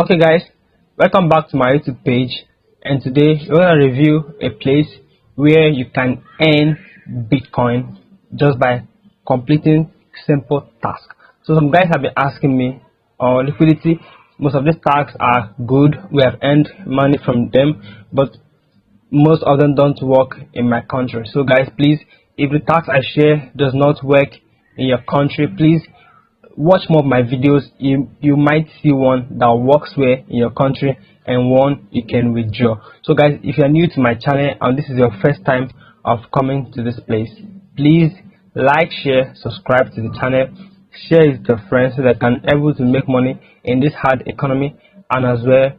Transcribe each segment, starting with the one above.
Okay guys, welcome back to my YouTube page, and today we're going to review a place where you can earn Bitcoin just by completing simple tasks. So some guys have been asking me on liquidity. Most of these tasks are good, we have earned money from them, but most of them don't work in my country. So guys, please, if the task I share does not work in your country, please watch more of my videos. You might see one that works well in your country and one you can withdraw. So guys, if you are new to my channel and this is your first time of coming to this place, please like, share, subscribe to the channel, share it with your friends so that can able to make money in this hard economy, and as well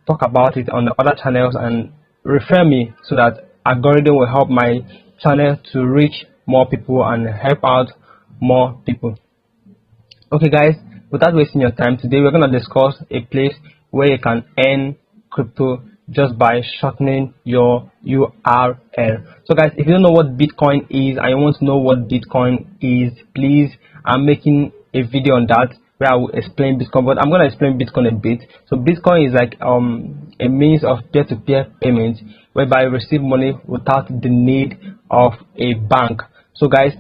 talk about it on the other channels and refer me so that algorithm will help my channel to reach more people and help out more people. Okay guys, without wasting your time, today we're going to discuss a place where you can earn crypto just by shortening your URL. So guys, if you don't know what Bitcoin is and you want to know what Bitcoin is, please, I'm making a video on that where I will explain Bitcoin, but I'm going to explain Bitcoin a bit. So Bitcoin is like a means of peer-to-peer payment whereby you receive money without the need of a bank. So guys,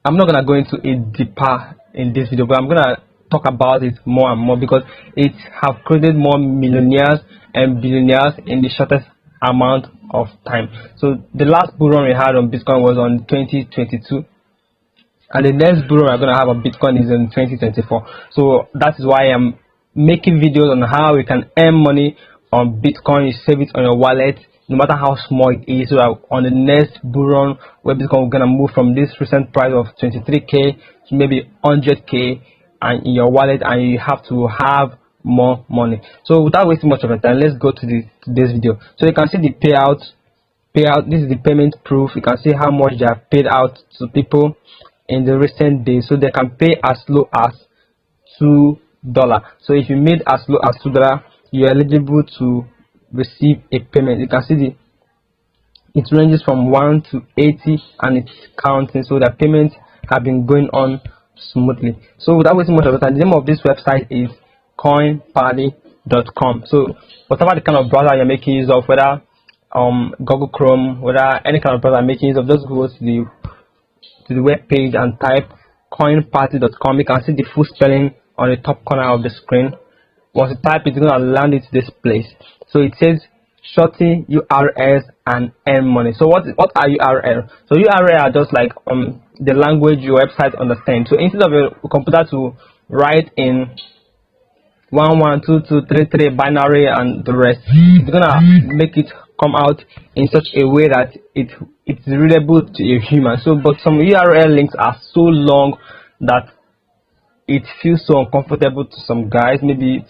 I'm not gonna go into it deeper in this video, but I'm gonna talk about it more and more because it have created more millionaires and billionaires in the shortest amount of time. So the last bull run we had on Bitcoin was on 2022, and the next bull run we're gonna have on Bitcoin is in 2024. So that is why I'm making videos on how you can earn money on Bitcoin. You save it on your wallet, no matter how small it is, so that on the next bull run where Bitcoin is gonna move from this recent price of 23k to maybe 100k and in your wallet, and you have to have more money. So without wasting much of your time, let's go to this video. So you can see the payout. This is the payment proof. You can see how much they have paid out to people in the recent days. So they can pay as low as $2. So if you made as low as $2, you're eligible to receive a payment. You can see it ranges from 1 to 80 and it's counting, so the payments have been going on smoothly. So without wasting much of time, the name of this website is coinparty.com. so whatever the kind of browser you're making use of, whether Google Chrome, whether any kind of browser you're making use of, just go to the web page and type coinparty.com. You can see the full spelling on the top corner of the screen. Once you type, it's going to land it to this place. So it says shorten URLs and earn money. So what are URL? So URL are just like the language your website understands. So instead of your computer to write in 112233 binary and the rest, it's gonna make it come out in such a way that it's readable to a human. So but some URL links are so long that it feels so uncomfortable to some guys. Maybe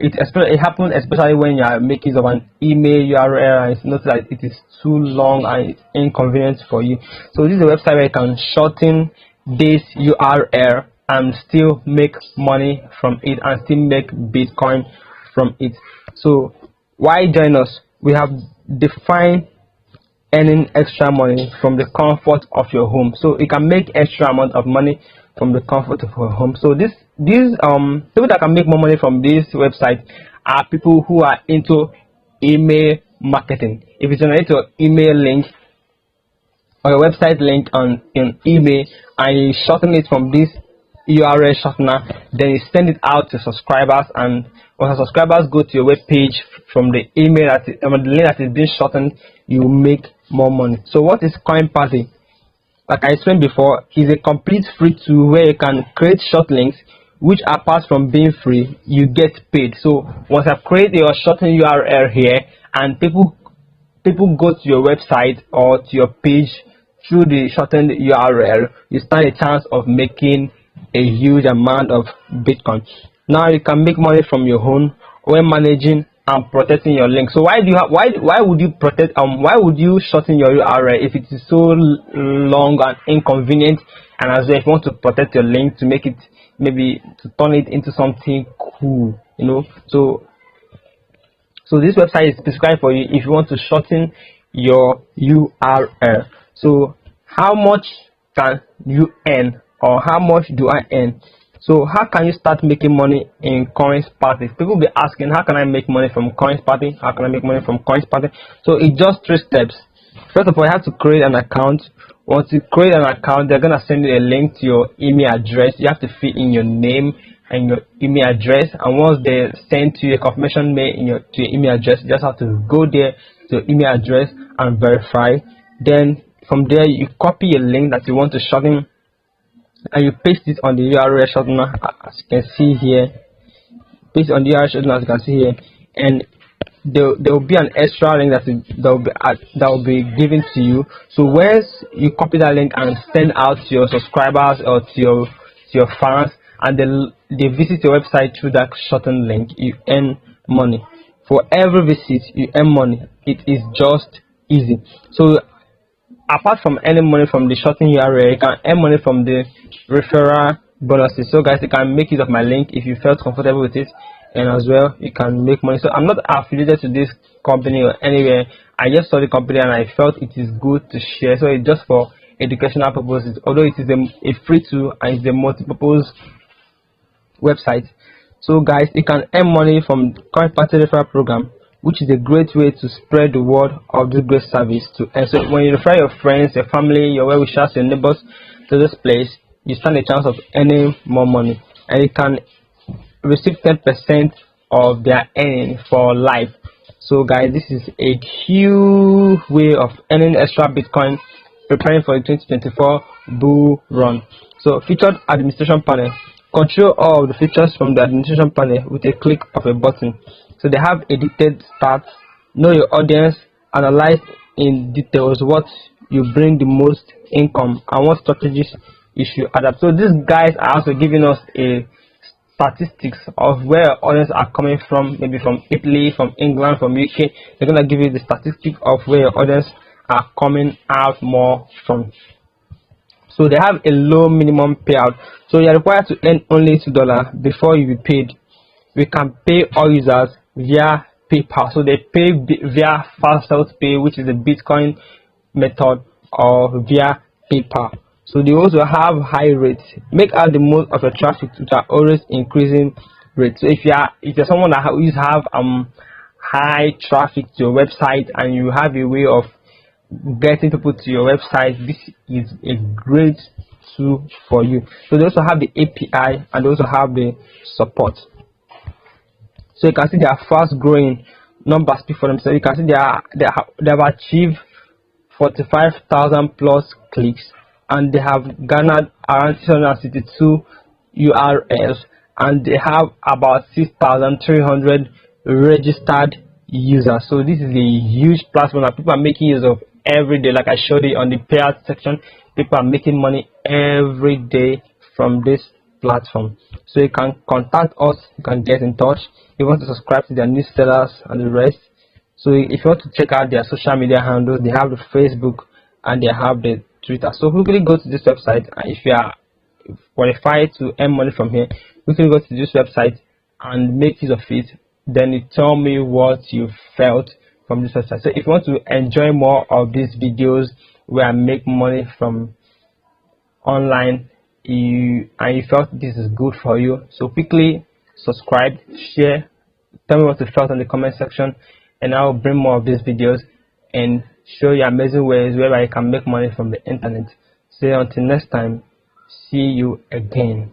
it happens especially when you are making use of an email URL and it's not like it is too long and it's inconvenient for you. So this is a website where you can shorten this URL and still make money from it and still make Bitcoin from it. So why join us? We have defined earning extra money from the comfort of your home. So you can make extra amount of money from the comfort of your home. So these people that can make more money from this website are people who are into email marketing. If you generate your email link or your website link on in email and you shorten it from this URL shortener, then you send it out to subscribers, and when subscribers go to your web page from the email the link that is being shortened, you make more money. So what is CoinParty? Like I explained before, is a complete free tool where you can create short links, which apart from being free, you get paid. So once I've created your shortened URL here and people go to your website or to your page through the shortened URL, you stand a chance of making a huge amount of Bitcoin. Now you can make money from your home when managing and protecting your link. So why would you protect why would you shorten your URL if it is so long and inconvenient? And as well, if you want to protect your link to make it, maybe to turn it into something cool, you know. So this website is specified for you if you want to shorten your URL. So how much can you earn, or how much do I earn So how can you start making money in Coins Party? People will be asking, how can I make money from Coins Party? How can I make money from Coins Party? So it's just 3 steps. First of all, you have to create an account. Once you create an account, they're gonna send you a link to your email address. You have to fill in your name and your email address. And once they send to you a confirmation mail to your email address, you just have to go there to your email address and verify. Then from there, you copy a link that you want to shorten and you paste it on the URL shortener, as you can see here. Paste it on the URL shortener, as you can see here, and there will be an extra link that will be given to you. So once you copy that link and send out to your subscribers or to your fans, and they visit your website through that shortened link, you earn money. For every visit, you earn money. It is just easy. So apart from earning money from the shortened URL, you can earn money from the referral bonuses. So guys, you can make use of my link if you felt comfortable with it, and as well you can make money. So I'm not affiliated to this company or anywhere. I just saw the company and I felt it is good to share. So it's just for educational purposes, although it is a free tool and it's a multi-purpose website. So guys, you can earn money from Coin Party referral program, which is a great way to spread the word of this great service and so when you refer your friends, your family, your well-wishers, your neighbors to this place, you stand a chance of earning more money, and you can receive 10% of their earning for life. So guys, this is a huge way of earning extra Bitcoin, preparing for the 2024 bull run. So featured administration panel. Control all of the features from the administration panel with a click of a button. So they have edited stats, know your audience, analyze in details what you bring the most income and what strategies you should adapt. So these guys are also giving us a statistics of where audience are coming from, maybe from Italy, from England, from UK. They're gonna give you the statistics of where your audience are coming out more from. So they have a low minimum payout. So you're required to earn only $2 before you be paid. We can pay all users via PayPal. So they pay via fast pay, which is a Bitcoin method, or via PayPal. So they also have high rates. Make out the most of your traffic, which are always increasing rates. So if you're someone that always have high traffic to your website and you have a way of getting people to your website, this is a great tool for you. So they also have the API and they also have the support. So you can see they are fast growing numbers speak for themselves. You can see they have achieved 45,000 plus clicks, and they have garnered around 662 URLs, and they have about 6,300 registered users. So this is a huge platform that people are making use of every day. Like I showed you on the payout section, people are making money every day from this platform. So you can contact us, you can get in touch. You want to subscribe to their newsletters and the rest. So if you want to check out their social media handles, they have the Facebook and they have the Twitter. So quickly go to this website, and if you are qualified to earn money from here, quickly go to this website and make use of it. Then you tell me what you felt from this website. So if you want to enjoy more of these videos where I make money from online, and you felt this is good for you, so quickly subscribe, share, tell me what you felt in the comment section, and I'll bring more of these videos and show you amazing ways whereby you can make money from the internet. So until next time, see you again.